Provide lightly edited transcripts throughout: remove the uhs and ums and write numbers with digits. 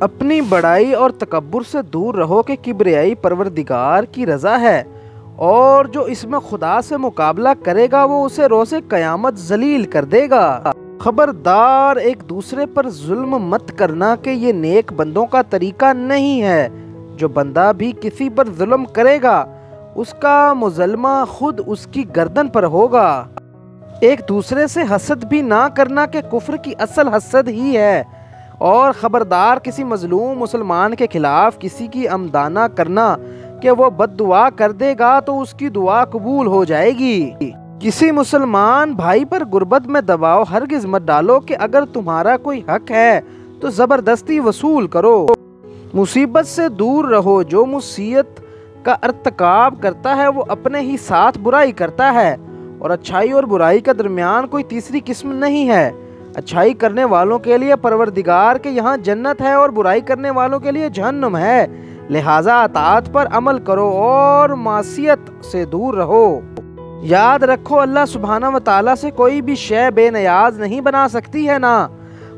अपनी बड़ाई और तकब्बुर से दूर रहो कि किब्रियाई परवरदिगार की रज़ा है, और जो इसमें खुदा से मुकाबला करेगा वो उसे रोज़े क़यामत जलील कर देगा। खबरदार, एक दूसरे पर जुल्म मत करना कि ये नेक बंदों का तरीका नहीं है। जो बंदा भी किसी पर जुल्म करेगा उसका मुजल्मा खुद उसकी गर्दन पर होगा। एक दूसरे से हसद भी ना करना कि कुफ्र की असल हसद ही है। और ख़बरदार, किसी मजलूम मुसलमान के खिलाफ किसी की आमदाना करना कि वो बद्दुआ कर देगा तो उसकी दुआ कबूल हो जाएगी। किसी मुसलमान भाई पर गुर्बत में दबाव हरगिज़ मत डालो कि अगर तुम्हारा कोई हक है तो ज़बरदस्ती वसूल करो। मुसीबत से दूर रहो। जो मुसीबत का अर्तकाब करता है वो अपने ही साथ बुराई करता है, और अच्छाई और बुराई के दरमियान कोई तीसरी किस्म नहीं है। अच्छाई करने वालों के लिए परवरदिगार के यहाँ जन्नत है और बुराई करने वालों के लिए जहन्नम है। लिहाजा अताअत पर अमल करो और मासियत से दूर रहो। याद रखो, अल्लाह सुब्हाना व तआला से कोई भी शय बेनियाज नहीं बना सकती है, ना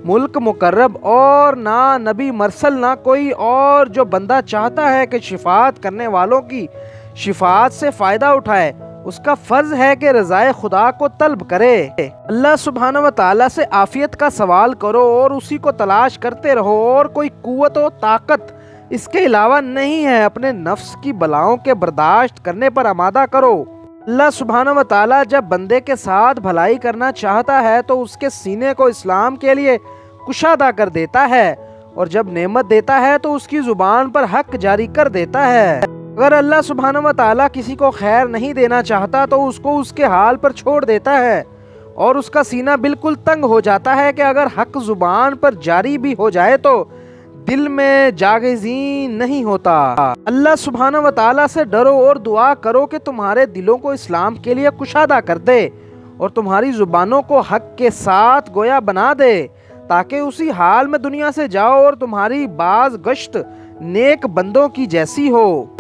मुल्क मुकर्रब और ना नबी मरसल, ना कोई और। जो बंदा चाहता है कि शिफात करने वालों की शिफात से फ़ायदा उठाए, उसका फ़र्ज़ है कि रज़ाए खुदा को तलब करे। अल्लाह सुब्हाना व तआला से आफ़ियत का सवाल करो और उसी को तलाश करते रहो, और कोई क़ुव्वत व ताकत इसके अलावा नहीं है। अपने नफ्स की बलाओं के बर्दाश्त करने पर आमादा करो। अल्लाह सुब्हाना व तआला जब बंदे के साथ भलाई करना चाहता है तो उसके सीने को इस्लाम के लिए कुशादा कर देता है, और जब नेमत देता है तो उसकी ज़ुबान पर हक जारी कर देता है। अगर अल्लाह सुब्हाना व तआला किसी को खैर नहीं देना चाहता तो उसको उसके हाल पर छोड़ देता है, और उसका सीना बिल्कुल तंग हो जाता है कि अगर हक ज़ुबान पर जारी भी हो जाए तो दिल में जागज़ी नहीं होता। अल्लाह सुब्हाना व तआला से डरो और दुआ करो कि तुम्हारे दिलों को इस्लाम के लिए कुशादा कर दे और तुम्हारी ज़ुबानों को हक के साथ गोया बना दे, ताकि उसी हाल में दुनिया से जाओ और तुम्हारी बाज गश्त नेक बंदों की जैसी हो।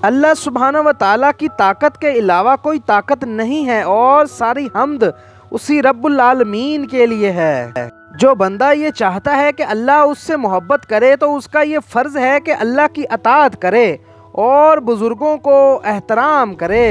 अल्लाह सुब्हाना व तआला की ताकत के अलावा कोई ताकत नहीं है, और सारी हम्द उसी रब्बुल आलमीन के लिए है। जो बंदा ये चाहता है कि अल्लाह उससे मोहब्बत करे तो उसका ये फ़र्ज़ है कि अल्लाह की अताअत करे और बुज़ुर्गों को एहतराम करे।